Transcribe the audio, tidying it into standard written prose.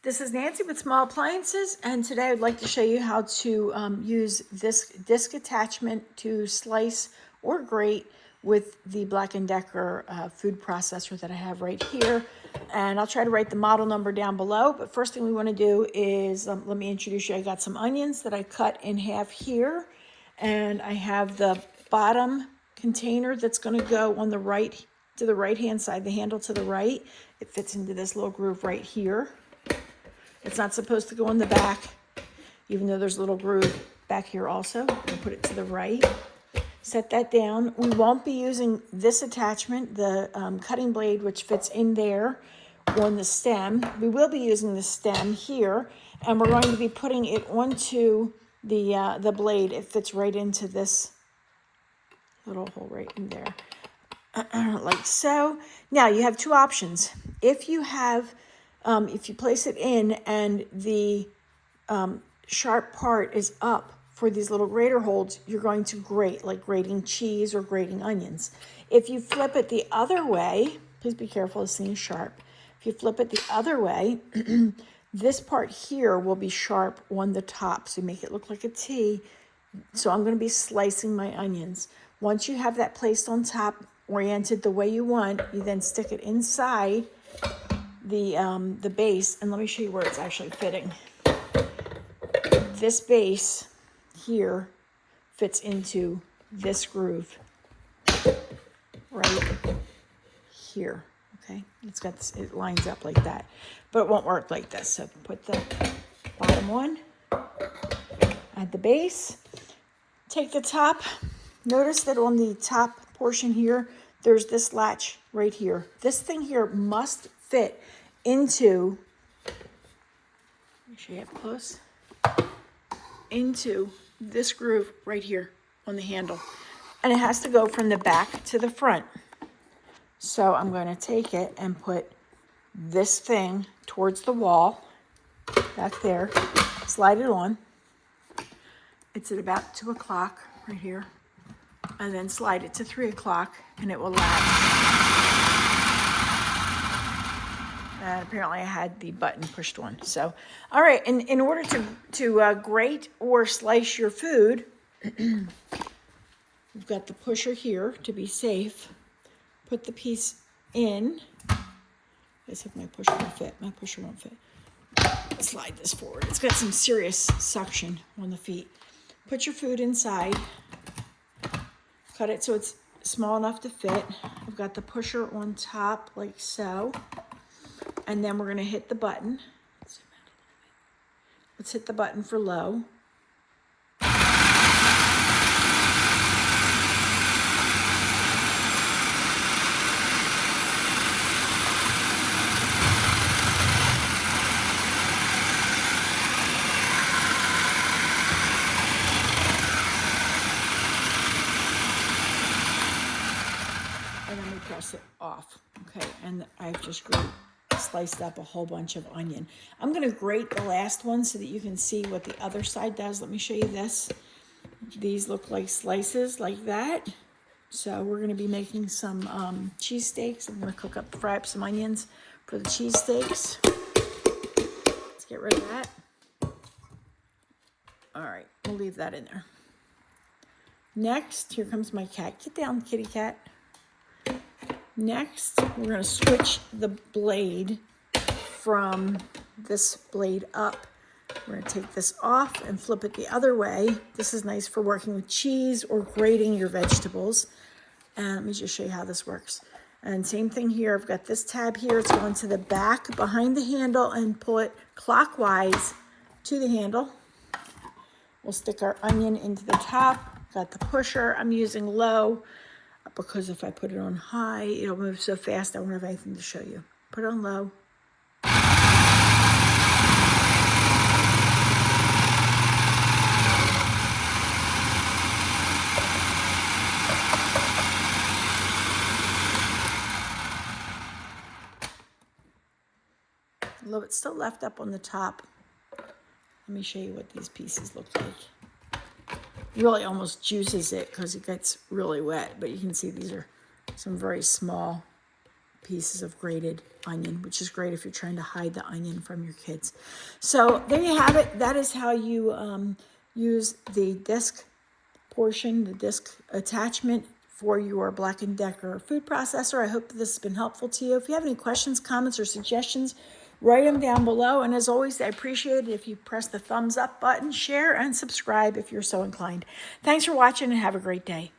This is Nancy with Small Appliances, and today I'd like to show you how to use this disc attachment to slice or grate with the Black & Decker food processor that I have right here. And I'll try to write the model number down below, but first thing we want to do is, let me introduce you. I got some onions that I cut in half here, and I have the bottom container that's going to go on the right, to the right-hand side, the handle to the right. It fits into this little groove right here. It's not supposed to go in the back, even though there's a little groove back here also. We'll put it to the right. Set that down. We won't be using this attachment, the cutting blade, which fits in there on the stem. We will be using the stem here, and we're going to be putting it onto the blade. It fits right into this little hole right in there, like so. Now you have two options. If you place it in and the sharp part is up for these little grater holds, you're going to grate, like grating cheese or grating onions. If you flip it the other way, please be careful, this thing is sharp. If you flip it the other way, this part here will be sharp on the top, so you make it look like a T. So I'm going to be slicing my onions. Once you have that placed on top, oriented the way you want, you then stick it inside the base, and let me show you where it's actually fitting. This base here fits into this groove right here. Okay, it's got this, it lines up like that, but it won't work like this. So put the bottom one, add the base, take the top. Notice that on the top portion here, there's this latch right here. This thing here must fit into, let me show you up close, into this groove right here on the handle. And it has to go from the back to the front. So I'm going to take it and put this thing towards the wall back there, slide it on. It's at about 2 o'clock right here. And then slide it to 3 o'clock and it will latch. And apparently I had the button pushed on. So, all right, in order to grate or slice your food, we've got the pusher here to be safe. Put the piece in. Let's see if my pusher will fit. My pusher won't fit. Slide this forward. It's got some serious suction on the feet. Put your food inside. Cut it so it's small enough to fit. I've got the pusher on top like so. And then we're going to hit the button. Let's hit the button for low. And then we press it off. Okay, and I've just sliced up a whole bunch of onion. I'm going to grate the last one so that you can see what the other side does. Let me show you this. These look like slices like that. So we're going to be making some cheese steaks. I'm going to fry up some onions for the cheese steaks. Let's get rid of that. All right, we'll leave that in there. Next, here comes my cat. Get down, kitty cat. Next, we're going to switch the blade from this blade up. We're going to take this off and flip it the other way. This is nice for working with cheese or grating your vegetables. And let me just show you how this works. And same thing here. I've got this tab here. It's going to the back behind the handle and pull it clockwise to the handle. We'll stick our onion into the top. Got the pusher. I'm using low, because if I put it on high, it'll move so fast I won't have anything to show you. Put it on low. A little bit still left up on the top. Let me show you what these pieces look like. Really almost juices it because it gets really wet, but you can see these are some very small pieces of grated onion, which is great if you're trying to hide the onion from your kids. So there you have it. That is how you use the disc portion, the disc attachment for your Black & Decker food processor. I hope this has been helpful to you. If you have any questions, comments, or suggestions, write them down below. And as always, I appreciate it if you press the thumbs up button, share, and subscribe if you're so inclined. Thanks for watching and have a great day.